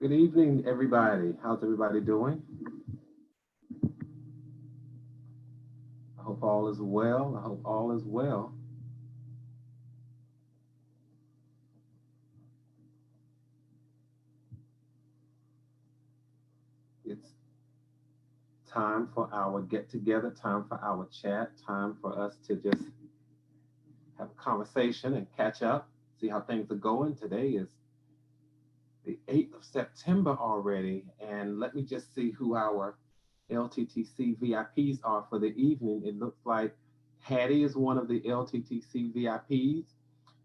Good evening, everybody. How's everybody doing? I hope all is well. I hope all is well. It's time for our get together, time for our chat, time for us to just have a conversation and catch up, see how things are going. Today is the 8th of September already, and let me just see who our LTTC VIPs are for the evening. It looks like Hattie is one of the LTTC VIPs.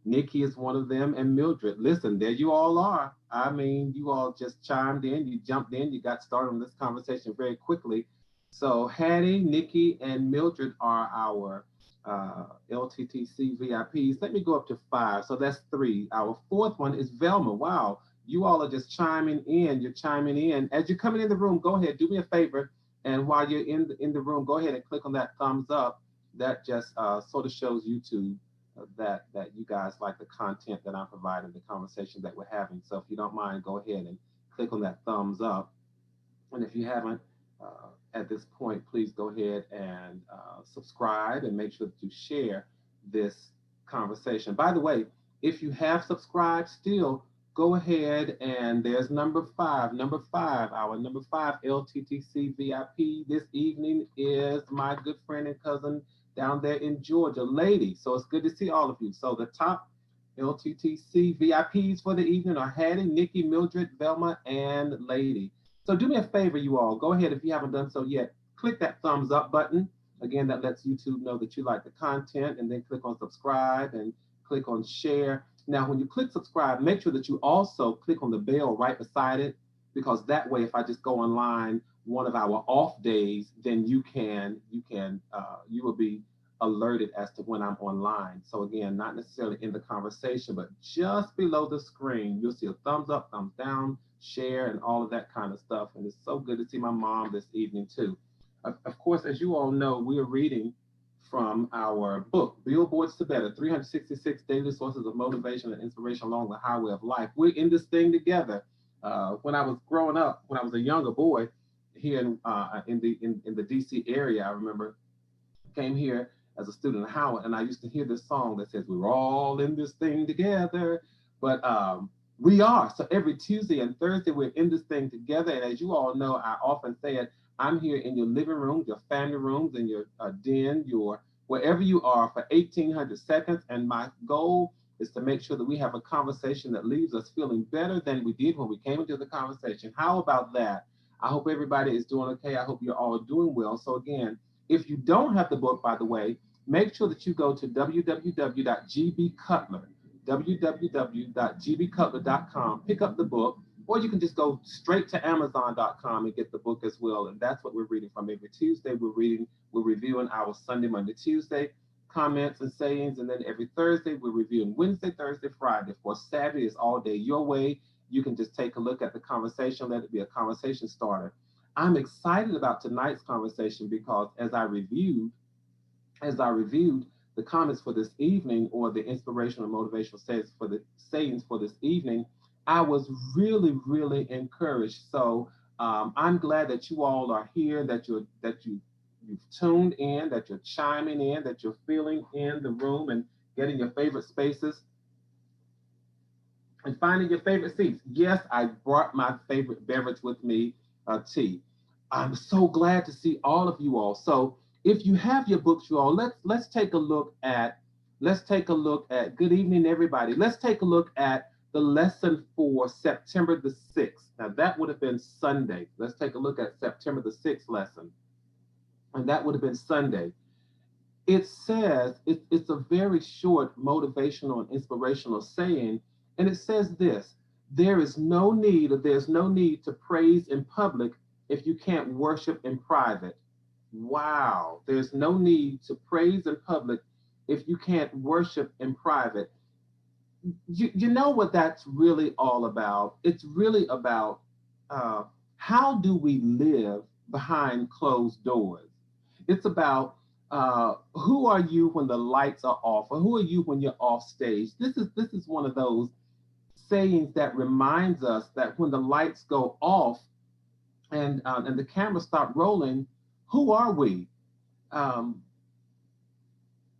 Nikki is one of them, and Mildred. Listen, there you all are. I mean, you all just chimed in, you jumped in, you got started on this conversation very quickly. So Hattie, Nikki, and Mildred are our LTTC VIPs. Let me go up to five. So that's three. Our fourth one is Velma. Wow, you all are just chiming in. You're chiming in. As you're coming in the room, go ahead, do me a favor. And while you're in the room, go ahead and click on that thumbs up. That just sort of shows YouTube that you guys like the content that I'm providing, the conversation that we're having. So if you don't mind, go ahead and click on that thumbs up. And if you haven't at this point, please go ahead and subscribe and make sure that you share this conversation. By the way, if you have subscribed still, go ahead and there's number five. Our number five LTTC VIP this evening is my good friend and cousin down there in Georgia, Lady. So it's good to see all of you. So the top LTTC VIPs for the evening are Hattie, Nikki, Mildred, Velma, and Lady. So do me a favor, you all. Go ahead if you haven't done so yet. Click that thumbs up button. Again, that lets YouTube know that you like the content, and then click on subscribe and click on share. Now, when you click subscribe, make sure that you also click on the bell right beside it, because that way, if I just go online one of our off days, then you will be alerted as to when I'm online. So again, not necessarily in the conversation, but just below the screen, you'll see a thumbs up, thumbs down, share, and all of that kind of stuff. And it's so good to see my mom this evening too. Of course, as you all know, we are reading from our book, Billboards to Better, 366 Daily Sources of Motivation and Inspiration Along the Highway of Life. We're in this thing together. When I was growing up, when I was a younger boy here in the DC area, I remember came here as a student at Howard, and I used to hear this song that says, "We're all in this thing together." But we are. So every Tuesday and Thursday, we're in this thing together. And as you all know, I often say it, I'm here in your living rooms, your family rooms, in your den, your wherever you are for 1,800 seconds. And my goal is to make sure that we have a conversation that leaves us feeling better than we did when we came into the conversation. How about that? I hope everybody is doing okay. I hope you're all doing well. So again, if you don't have the book, by the way, make sure that you go to www.gbcutler, pick up the book, or you can just go straight to amazon.com and get the book as well. And that's what we're reading from every Tuesday. We're reviewing our Sunday, Monday, Tuesday comments and sayings. And then every Thursday, we're reviewing Wednesday, Thursday, Friday. For Saturday is all day your way. You can just take a look at the conversation, let it be a conversation starter. I'm excited about tonight's conversation because as I reviewed the comments for this evening, or the inspirational and motivational sayings for this evening, I was really, really encouraged. So I'm glad that you all are here, you've tuned in, that you're chiming in, that you're feeling in the room and getting your favorite spaces and finding your favorite seats. Yes, I brought my favorite beverage with me, tea. I'm so glad to see all of you all. So if you have your books, you all, let's take a look at good evening, everybody. Let's take a look at the lesson for September the 6th. Now that would have been Sunday. Let's take a look at September the 6th lesson. And that would have been Sunday. It says it's a very short motivational and inspirational saying, and it says this: there's no need to praise in public if you can't worship in private. Wow, there's no need to praise in public if you can't worship in private. You know what that's really all about? It's really about uh, how do we live behind closed doors. It's about who are you when the lights are off, or who are you when you're off stage. This is one of those sayings that reminds us that when the lights go off and the cameras stop rolling, who are we? Um,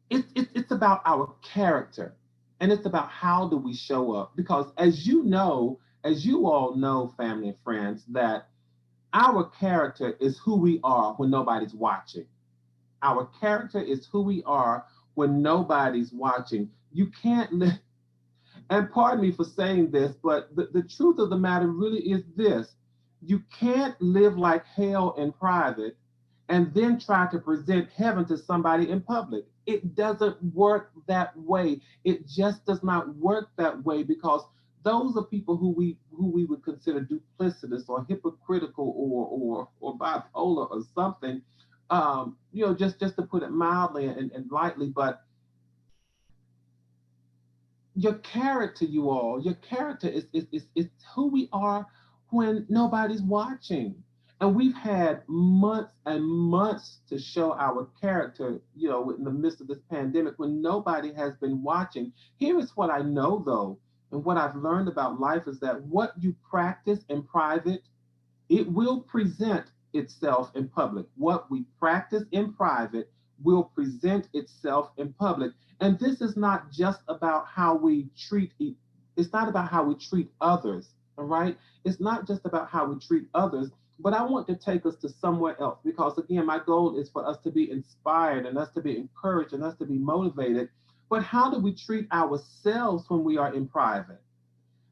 it's about our character, and it's about how do we show up. Because as you all know, family and friends, that our character is who we are when nobody's watching. Our character is who we are when nobody's watching. You can't live, and pardon me for saying this, but the truth of the matter really is this: you can't live like hell in private and then try to present heaven to somebody in public. It doesn't work that way. It just does not work that way, because those are people who we would consider duplicitous or hypocritical or bipolar or something. Just to put it mildly and lightly, but your character, you all, your character is who we are when nobody's watching. And we've had months and months to show our character, in the midst of this pandemic when nobody has been watching. Here is what I know, though, and what I've learned about life is that what you practice in private, it will present itself in public. What we practice in private will present itself in public. And this is not just about how we treat it's not about how we treat others, all right? It's not just about how we treat others, but I want to take us to somewhere else, because again, my goal is for us to be inspired and us to be encouraged and us to be motivated. But how do we treat ourselves when we are in private?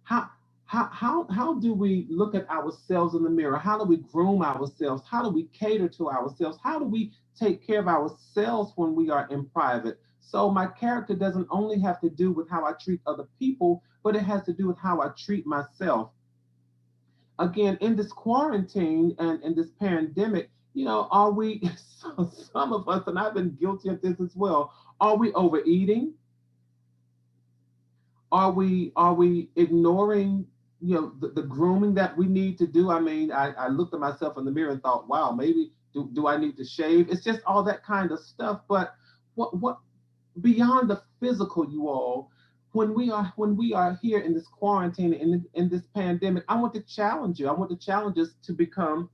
How how do we look at ourselves in the mirror? How do we groom ourselves? How do we cater to ourselves? How do we take care of ourselves when we are in private? So my character doesn't only have to do with how I treat other people, but it has to do with how I treat myself. Again, in this quarantine and in this pandemic, are we, some of us, and I've been guilty of this as well, are we overeating? Are we ignoring, the grooming that we need to do? I mean, I looked at myself in the mirror and thought, wow, maybe do I need to shave? It's just all that kind of stuff. But what beyond the physical, you all, when we are here in this quarantine, in this pandemic, I want to challenge you. I want to challenge us to become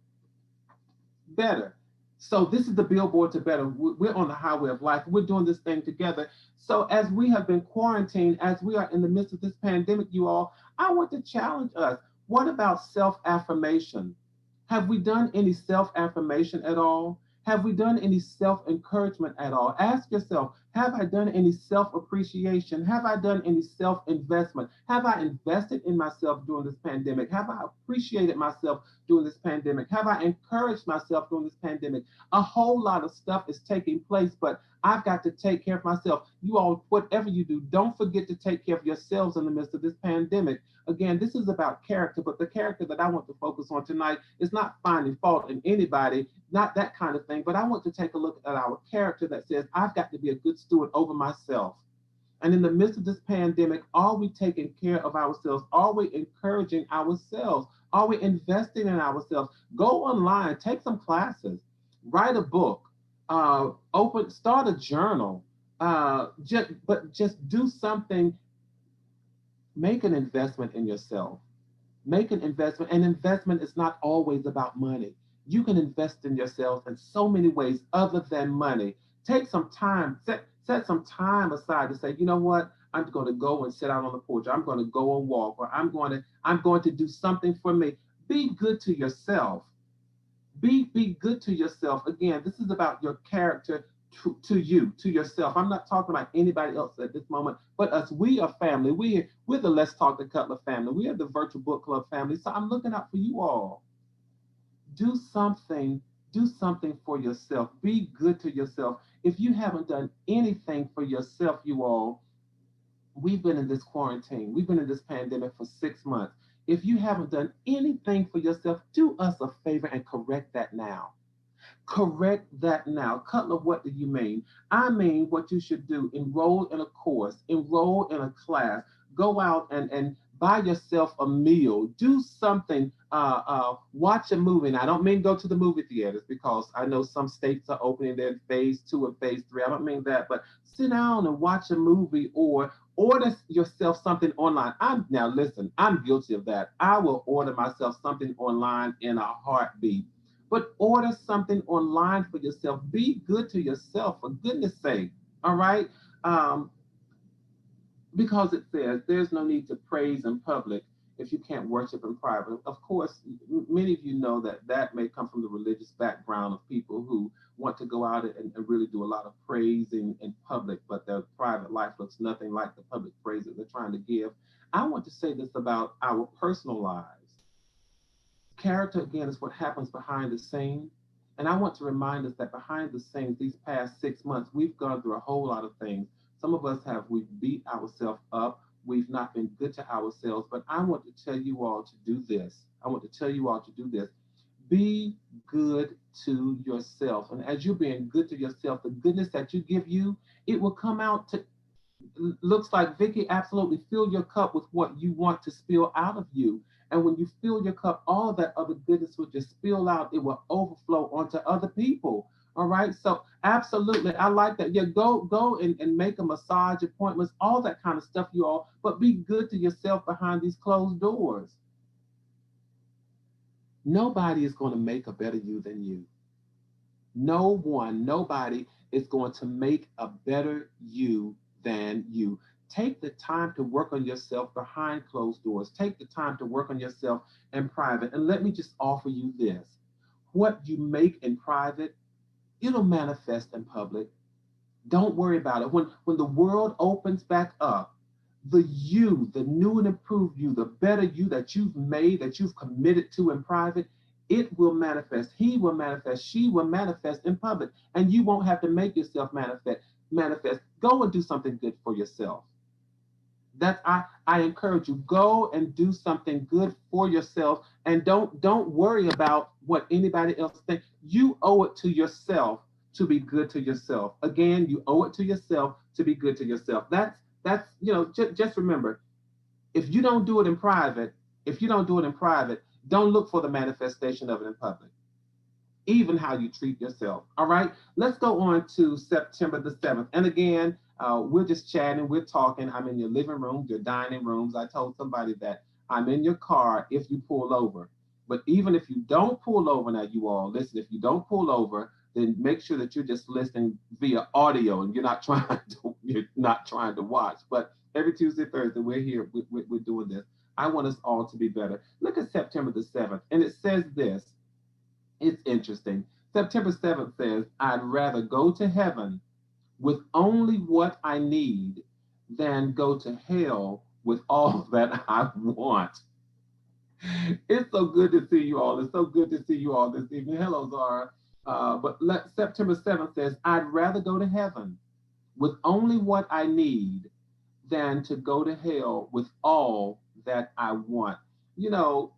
better. So this is the billboard to better. We're on the highway of life. We're doing this thing together. So as we have been quarantined, as we are in the midst of this pandemic, you all, I want to challenge us. What about self-affirmation? Have we done any self-affirmation at all? Have we done any self-encouragement at all? Ask yourself, have I done any self-appreciation? Have I done any self-investment? Have I invested in myself during this pandemic? Have I appreciated myself during this pandemic? Have I encouraged myself during this pandemic? A whole lot of stuff is taking place, but I've got to take care of myself. You all, whatever you do, don't forget to take care of yourselves in the midst of this pandemic. Again, this is about character, but the character that I want to focus on tonight is not finding fault in anybody, not that kind of thing, but I want to take a look at our character that says, I've got to be a good steward over myself. And in the midst of this pandemic, are we taking care of ourselves? Are we encouraging ourselves? Are we investing in ourselves? Go online, take some classes, write a book, start a journal, but just do something. Make an investment in yourself. Make an investment. And investment is not always about money. You can invest in yourself in so many ways other than money. Take some time, set some time aside to say, you know what? I'm going to go and sit out on the porch. I'm going to go and walk, or I'm going to do something for me. Be good to yourself. Be good to yourself. Again, this is about your character to you, to yourself. I'm not talking about anybody else at this moment, but us. We are family. We're the Let's Talk the Cutler family. We are the Virtual Book Club family. So I'm looking out for you all. Do something. Do something for yourself. Be good to yourself. If you haven't done anything for yourself, you all, we've been in this quarantine. We've been in this pandemic for 6 months. If you haven't done anything for yourself, do us a favor and correct that now. Correct that now. Cutler, what do you mean? I mean, what you should do: enroll in a course, enroll in a class, go out and buy yourself a meal, do something, watch a movie. And I don't mean go to the movie theaters, because I know some states are opening their phase 2 and phase 3. I don't mean that, but sit down and watch a movie, or Order yourself something online. Now listen, I'm guilty of that. I will order myself something online in a heartbeat. But order something online for yourself. Be good to yourself, for goodness sake. All right. Um, because it says there's no need to praise in public if you can't worship in private. Of course, many of you know that that may come from the religious background of people who want to go out and really do a lot of praising in public, but their private life looks nothing like the public praise that they're trying to give. I want to say this about our personal lives. Character, again, is what happens behind the scene. And I want to remind us that behind the scenes, these past 6 months, we've gone through a whole lot of things. Some of us have, we've beat ourselves up. We've not been good to ourselves. But I want to tell you all to do this. I want to tell you all to do this. Be good to yourself. And as you're being good to yourself, the goodness that you give you, it will come out to, looks like Vicky, absolutely fill your cup with what you want to spill out of you. And when you fill your cup, all that other goodness will just spill out. It will overflow onto other people. All right. So absolutely. I like that. Yeah, go and make a massage appointments, all that kind of stuff, you all, but be good to yourself behind these closed doors. Nobody is going to make a better you than you. No one, nobody is going to make a better you than you. Take the time to work on yourself behind closed doors. Take the time to work on yourself in private. And let me just offer you this: what you make in private, it'll manifest in public. Don't worry about it. When the world opens back up, the you, the new and improved you, the better you that you've made, that you've committed to in private, it will manifest. He will manifest. She will manifest in public. And you won't have to make yourself manifest. Go and do something good for yourself. I encourage you, go and do something good for yourself, and don't worry about what anybody else thinks. You owe it to yourself to be good to yourself. Again, you owe it to yourself to be good to yourself. That's just remember, if you don't do it in private, if you don't do it in private, don't look for the manifestation of it in public. Even how you treat yourself. All right, let's go on to September the 7th. And again, we're just chatting, we're talking. I'm in your living room, your dining rooms. I told somebody that I'm in your car if you pull over. But even if you don't pull over, now you all listen, if you don't pull over, then make sure that you're just listening via audio and you're not trying to watch. But every Tuesday, Thursday, we're here, we're doing this. I want us all to be better. Look at September the 7th, and it says this. It's interesting. September 7th says, I'd rather go to heaven with only what I need than go to hell with all that I want. It's so good to see you all. It's so good to see you all this evening. Hello, Zara. September 7th says, I'd rather go to heaven with only what I need than to go to hell with all that I want. You know,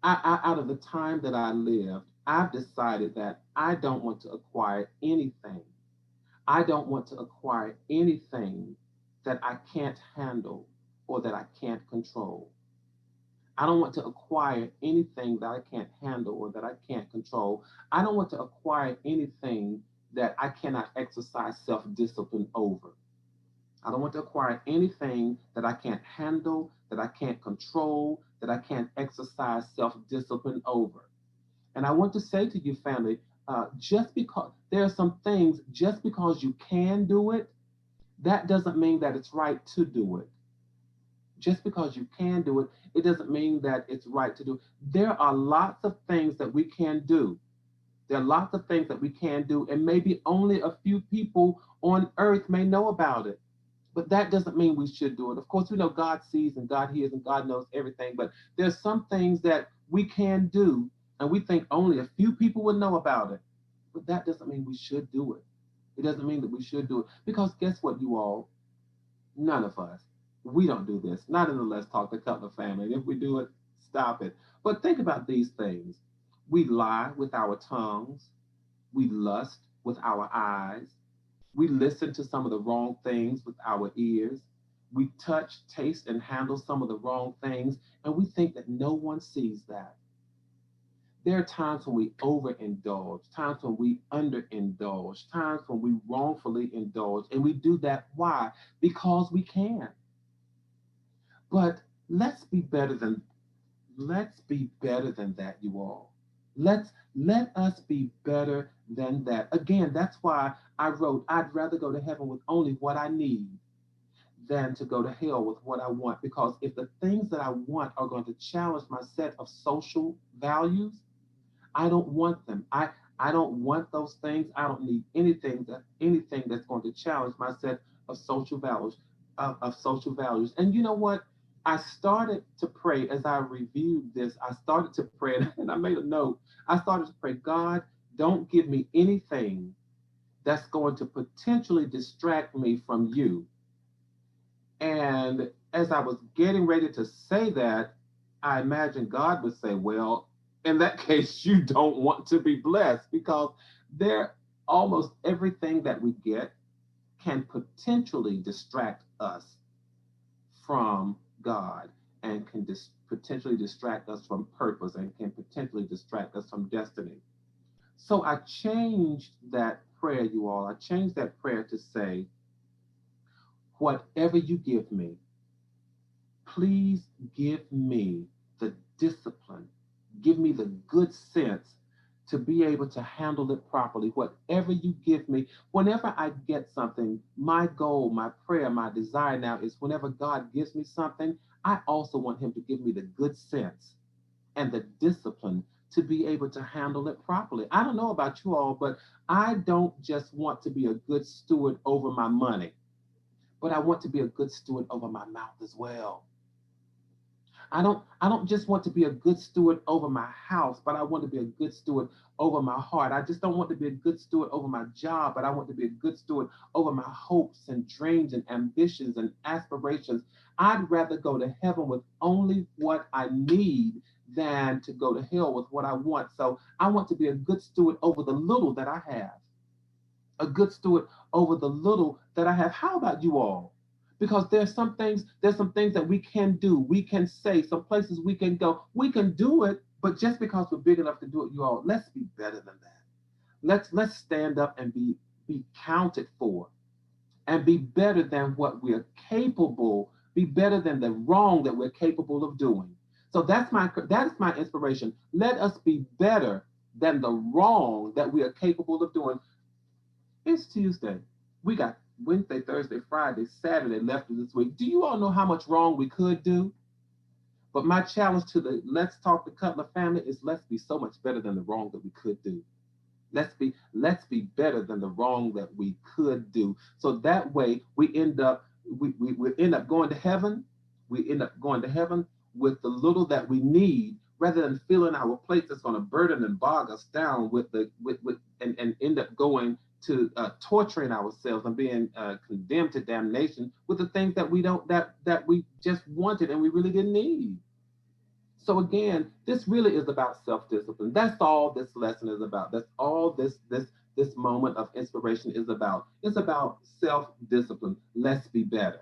out of the time that I lived, I've decided that I don't want to acquire anything. I don't want to acquire anything that I can't handle or that I can't control. I don't want to acquire anything that I can't handle or that I can't control. I don't want to acquire anything that I cannot exercise self discipline over. I don't want to acquire anything that I can't handle, that I can't control, that I can't exercise self discipline over. And I want to say to you, family, just because there are some things, just because you can do it, that doesn't mean that it's right to do it. Just because you can do it, it doesn't mean that it's right to do it. There are lots of things that we can do. There are lots of things that we can do, and maybe only a few people on earth may know about it. But that doesn't mean we should do it. Of course, we know God sees and God hears and God knows everything, but there's some things that we can do, and we think only a few people would know about it. But that doesn't mean we should do it. It doesn't mean that we should do it. Because guess what, you all? None of us. We don't do this. Not in the Let's Talk the Cutler family. And if we do it, stop it. But think about these things. We lie with our tongues. We lust with our eyes. We listen to some of the wrong things with our ears. We touch, taste, and handle some of the wrong things, and we think that no one sees that. There are times when we overindulge, times when we underindulge, times when we wrongfully indulge, and we do that. Why? Because we can. But let's be better than let's be better than that, you all. Let us be better than that. Again, that's why I wrote, I'd rather go to heaven with only what I need than to go to hell with what I want. Because if the things that I want are going to challenge my set of social values, I don't want them. I don't want those things. I don't need anything that's going to challenge my set of social values of social values. And you know what? I started to pray as I reviewed this. I started to pray and I made a note. I started to pray, God, don't give me anything that's going to potentially distract me from you. And as I was getting ready to say that, I imagined God would say, well, in that case, you don't want to be blessed because there almost everything that we get can potentially distract us from God and can potentially distract us from purpose and can potentially distract us from destiny. So I changed that prayer, you all. I changed that prayer to say, whatever you give me, please give me the discipline, give me the good sense to be able to handle it properly. Whatever you give me, whenever I get something, my goal, my prayer, my desire now is whenever God gives me something, I also want Him to give me the good sense and the discipline to be able to handle it properly. I don't know about you all, but I don't just want to be a good steward over my money, but I want to be a good steward over my mouth as well. I don't just want to be a good steward over my house, but I want to be a good steward over my heart. I just don't want to be a good steward over my job, but I want to be a good steward over my hopes and dreams and ambitions and aspirations. I'd rather go to heaven with only what I need than to go to hell with what I want. So I want to be a good steward over the little that I have, a good steward over the little that I have. How about you all? Because there's some things that we can do, we can say, some places we can go, we can do it, but just because we're big enough to do it, you all, let's be better than that. Let's stand up and be counted for and be better than what we're capable, be better than the wrong that we're capable of doing. So that is my inspiration. Let us be better than the wrong that we are capable of doing. It's Tuesday. We got Wednesday, Thursday, Friday, Saturday left of this week. Do you all know how much wrong we could do? But my challenge to the Let's Talk the Cutler family is let's be so much better than the wrong that we could do. Let's be better than the wrong that we could do. So that way we end up going to heaven. We end up going to heaven with the little that we need rather than filling our plates that's going to burden and bog us down with and end up going to torturing ourselves and being condemned to damnation with the things that we don't that we just wanted and we really didn't need. So again, this really is about self-discipline. That's all this lesson is about. That's all this moment of inspiration is about. It's about self-discipline. Let's be better.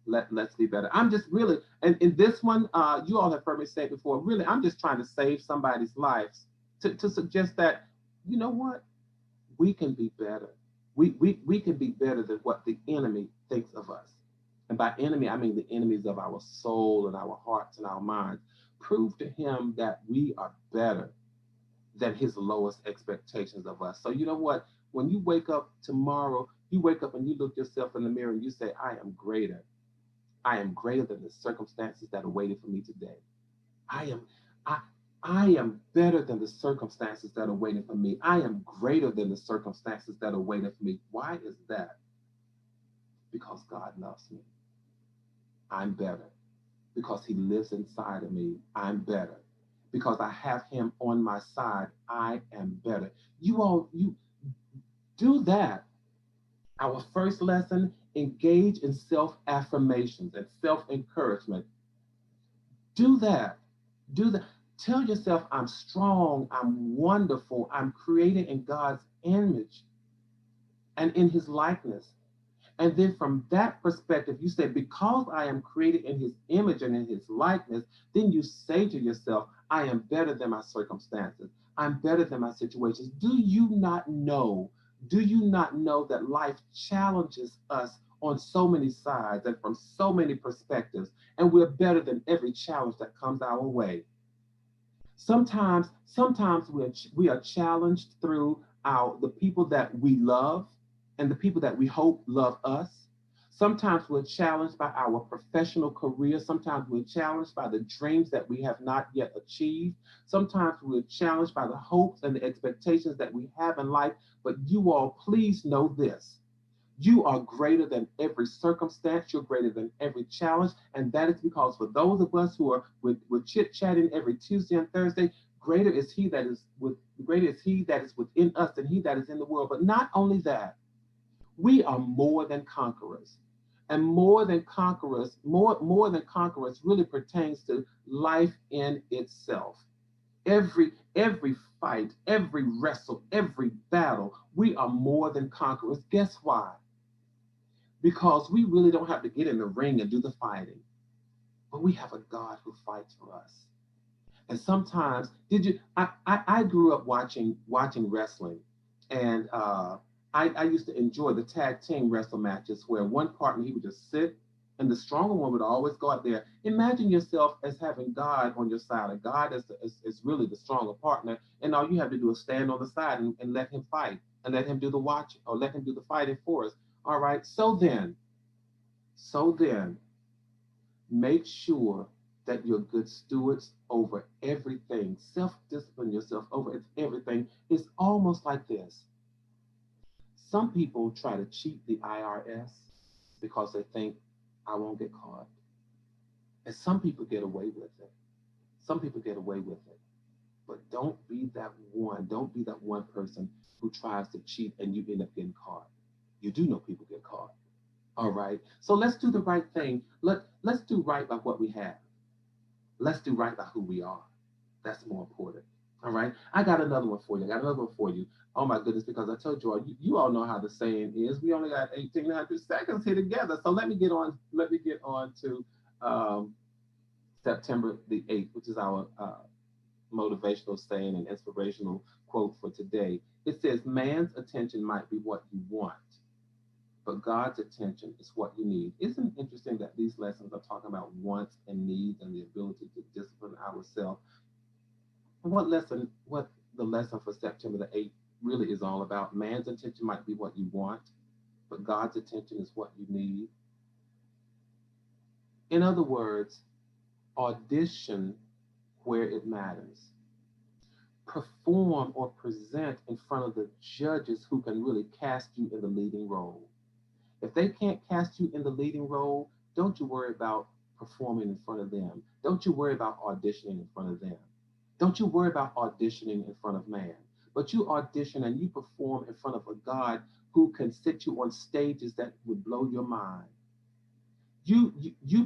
Let's be better. I'm just really, and in this one, you all have heard me say it before. Really, I'm just trying to save somebody's lives to suggest that, you know what, we can be better. We can be better than what the enemy thinks of us. And by enemy, I mean the enemies of our soul and our hearts and our minds. Prove to him that we are better than his lowest expectations of us. So you know what? When you wake up tomorrow, you wake up and you look yourself in the mirror and you say, I am greater. I am greater than the circumstances that are waiting for me today. I am I I am better than the circumstances that are waiting for me. I am greater than the circumstances that are waiting for me. Why is that? Because God loves me. I'm better. Because he lives inside of me. I'm better. Because I have him on my side. I am better. You do that. Our first lesson, engage in self affirmations and self encouragement. Do that. Do that. Tell yourself, I'm strong, I'm wonderful, I'm created in God's image and in his likeness. And then from that perspective, you say, because I am created in his image and in his likeness, then you say to yourself, I am better than my circumstances. I'm better than my situations. Do you not know? Do you not know that life challenges us on so many sides and from so many perspectives, and we're better than every challenge that comes our way? Sometimes we are challenged through the people that we love and the people that we hope love us. Sometimes we're challenged by our professional career. Sometimes we're challenged by the dreams that we have not yet achieved. Sometimes we're challenged by the hopes and the expectations that we have in life. But you all, please know this: you are greater than every circumstance. You're greater than every challenge. And that is because for those of us who are with chit-chatting every Tuesday and Thursday, greater is he that is within us than he that is in the world. But not only that, we are more than conquerors. And more than conquerors really pertains to life in itself. Every fight, every wrestle, every battle, we are more than conquerors. Guess why? Because we really don't have to get in the ring and do the fighting, but we have a God who fights for us. And sometimes, did you? I grew up watching wrestling, and I used to enjoy the tag team wrestle matches where one partner he would just sit, and the stronger one would always go out there. Imagine yourself as having God on your side, and God is really the stronger partner, and all you have to do is stand on the side and let him fight, and let him do the watching, or let him do the fighting for us. All right. So then, make sure that you're good stewards over everything. Self-discipline yourself over everything. It's almost like this. Some people try to cheat the IRS because they think I won't get caught. And some people get away with it. Some people get away with it. But don't be that one. Don't be that one person who tries to cheat and you end up getting caught. You do know people get caught. All right. So let's do the right thing. Let's do right by what we have. Let's do right by who we are. That's more important. All right. I got another one for you. I got another one for you. Oh my goodness, because I told you all, you all know how the saying is. We only got 1,800 seconds here together. So let me get on to um, September the 8th, which is our motivational saying and inspirational quote for today. It says, man's attention might be what you want, but God's attention is what you need. Isn't it interesting that these lessons are talking about wants and needs and the ability to discipline ourselves? And what the lesson for September the 8th really is all about. Man's attention might be what you want, but God's attention is what you need. In other words, audition where it matters. Perform or present in front of the judges who can really cast you in the leading role. If they can't cast you in the leading role, don't you worry about performing in front of them. Don't you worry about auditioning in front of them. Don't you worry about auditioning in front of man. But you audition and you perform in front of a God who can sit you on stages that would blow your mind. You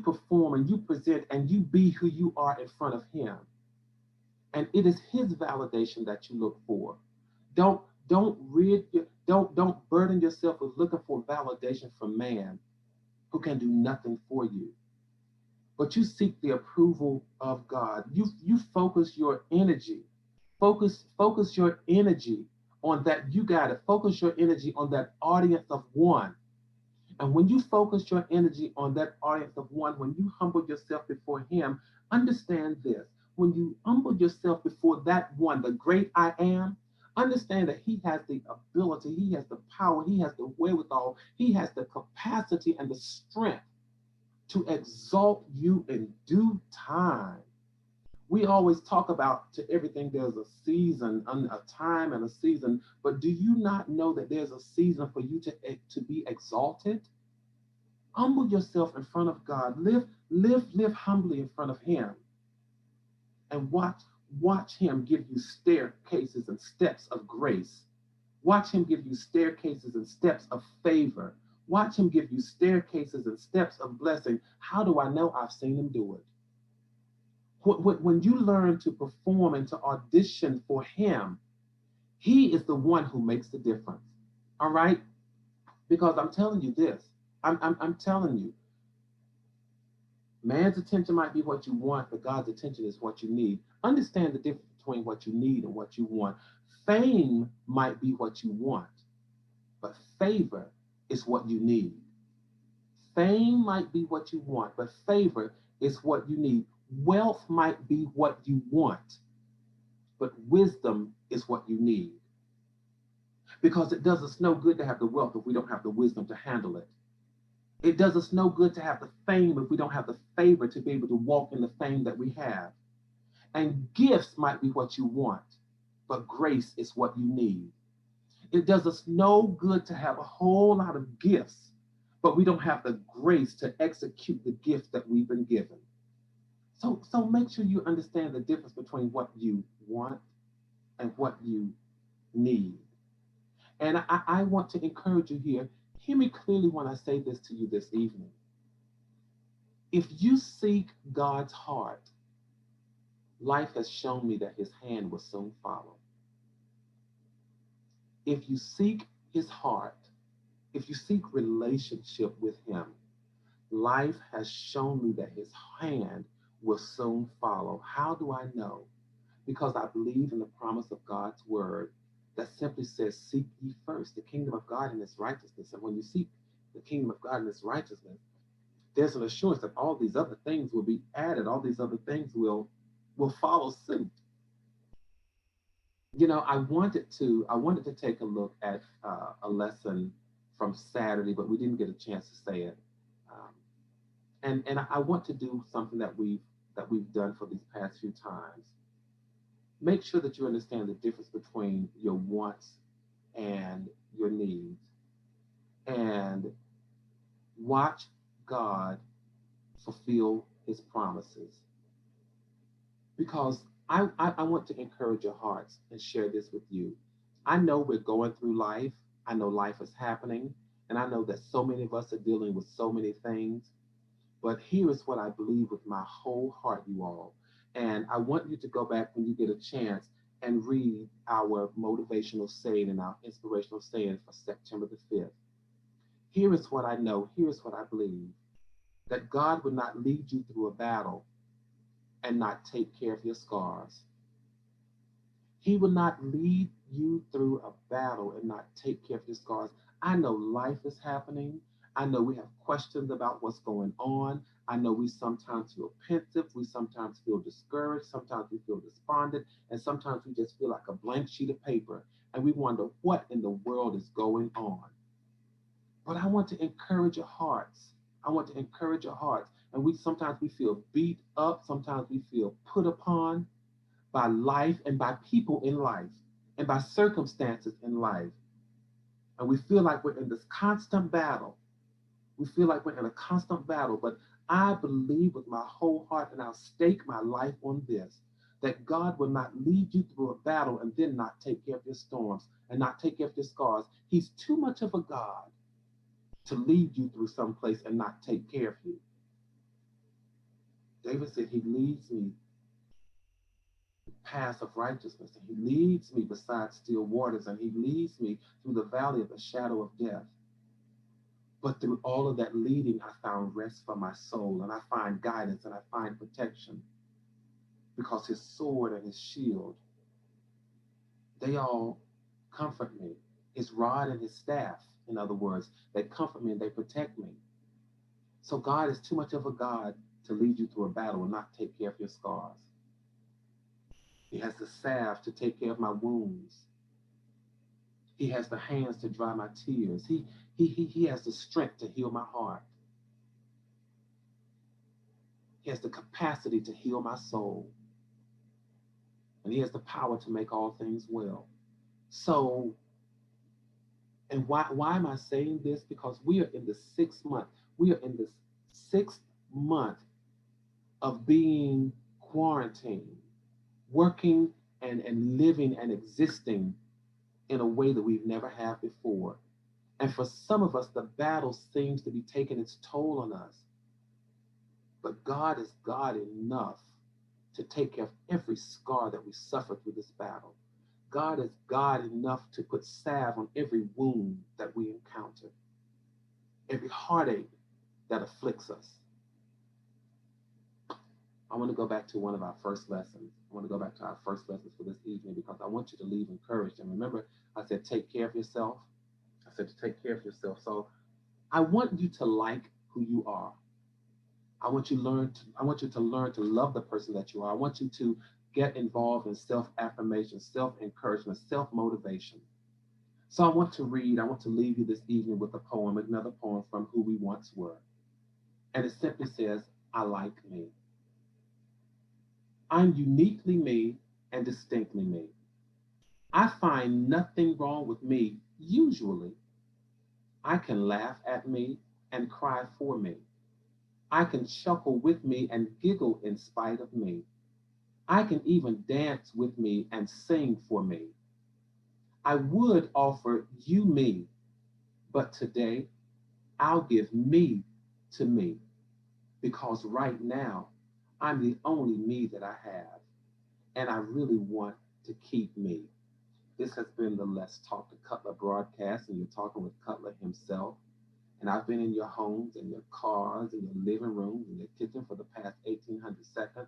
perform and you present and you be who you are in front of him. And it is his validation that you look for. Don't don't burden yourself with looking for validation from man who can do nothing for you. But you seek the approval of God. You focus your energy. Focus your energy on that. You got to focus your energy on that audience of one. And when you focus your energy on that audience of one, when you humble yourself before him, understand this. When you humble yourself before that one, the great I am, understand that he has the ability, he has the power, he has the wherewithal, he has the capacity and the strength to exalt you in due time. We always talk about to everything there's a season, a time and a season, but do you not know that there's a season for you to be exalted? Humble yourself in front of God. Live humbly in front of him, and watch him give you staircases and steps of grace. Watch him give you staircases and steps of favor. Watch him give you staircases and steps of blessing. How do I know? I've seen him do it. When you learn to perform and to audition for him, he is the one who makes the difference. All right? Because I'm telling you this. I'm telling you, Man's attention might be what you want, but God's attention is what you need. Understand the difference between what you need and what you want. Fame might be what you want, but favor is what you need. Fame might be what you want, but favor is what you need. Wealth might be what you want, but wisdom is what you need. Because it does us no good to have the wealth if we don't have the wisdom to handle it. It does us no good to have the fame if we don't have the favor to be able to walk in the fame that we have. And gifts might be what you want, but grace is what you need. It does us no good to have a whole lot of gifts, but we don't have the grace to execute the gifts that we've been given. So make sure you understand the difference between what you want and what you need. And I want to encourage you here. Hear me clearly when I say this to you this evening. If you seek God's heart, life has shown me that his hand will soon follow. If you seek his heart, if you seek relationship with him, life has shown me that his hand will soon follow. How do I know? Because I believe in the promise of God's word that simply says, seek ye first the kingdom of God and his righteousness. And when you seek the kingdom of God and his righteousness, there's an assurance that all these other things will be added. All these other things will follow suit. You know, I wanted to take a look at a lesson from Saturday, but we didn't get a chance to say it. Um, and I want to do something that we've done for these past few times. Make sure that you understand the difference between your wants and your needs, and watch God fulfill his promises. Because I want to encourage your hearts and share this with you. I know we're going through life. I know life is happening. And I know that so many of us are dealing with so many things. But here is what I believe with my whole heart, you all. And I want you to go back when you get a chance and read our motivational saying and our inspirational saying for September the 5th. Here is what I know. Here is what I believe, that God would not lead you through a battle and not take care of your scars. He will not lead you through a battle and not take care of your scars. I know life is happening. I know we have questions about what's going on. I know we sometimes feel pensive. We sometimes feel discouraged. Sometimes we feel despondent. And sometimes we just feel like a blank sheet of paper. And we wonder what in the world is going on. But I want to encourage your hearts. I want to encourage your hearts. And we feel beat up. Sometimes we feel put upon by life and by people in life and by circumstances in life. And we feel like we're in this constant battle. We feel like we're in a constant battle. But I believe with my whole heart, and I'll stake my life on this, that God will not lead you through a battle and then not take care of your storms and not take care of your scars. He's too much of a God to lead you through some place and not take care of you. David said, he leads me paths of righteousness, and he leads me beside still waters, and he leads me through the valley of the shadow of death. But through all of that leading, I found rest for my soul, and I find guidance, and I find protection, because his sword and his shield, they all comfort me. His rod and his staff, in other words, they comfort me and they protect me. So God is too much of a God to lead you through a battle and not take care of your scars. He has the salve to take care of my wounds. He has the hands to dry my tears. He has the strength to heal my heart. He has the capacity to heal my soul. And he has the power to make all things well. So, and why am I saying this? Because we are in the 6th month. We are in the 6th month of being quarantined, working and living and existing in a way that we've never had before. And for some of us, the battle seems to be taking its toll on us. But God is God enough to take care of every scar that we suffer through this battle. God is God enough to put salve on every wound that we encounter, every heartache that afflicts us. I want to go back to one of our first lessons. I want to go back to our first lessons for this evening because I want you to leave encouraged. And remember, I said, take care of yourself. I said to take care of yourself. So I want you to like who you are. I want you to learn to love the person that you are. I want you to get involved in self-affirmation, self-encouragement, self-motivation. So I want to leave you this evening with a poem, another poem from Who We Once Were. And it simply says, I like me. I'm uniquely me and distinctly me. I find nothing wrong with me, usually. I can laugh at me and cry for me. I can chuckle with me and giggle in spite of me. I can even dance with me and sing for me. I would offer you me, but today I'll give me to me because right now I'm the only me that I have, and I really want to keep me. This has been the Let's Talk to Cutler broadcast, and you're talking with Cutler himself. And I've been in your homes, in your cars, in your living rooms, in your kitchen for the past 1,800 seconds.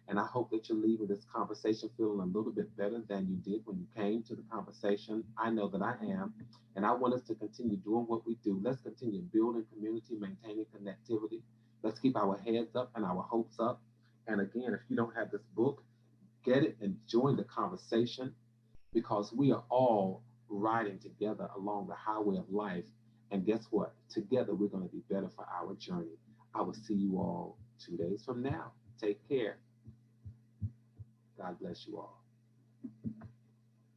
And I hope that you're leaving this conversation feeling a little bit better than you did when you came to the conversation. I know that I am. And I want us to continue doing what we do. Let's continue building community, maintaining connectivity. Let's keep our heads up and our hopes up. And again, if you don't have this book, get it and join the conversation because we are all riding together along the highway of life. And guess what? Together, we're going to be better for our journey. I will see you all 2 days from now. Take care. God bless you all.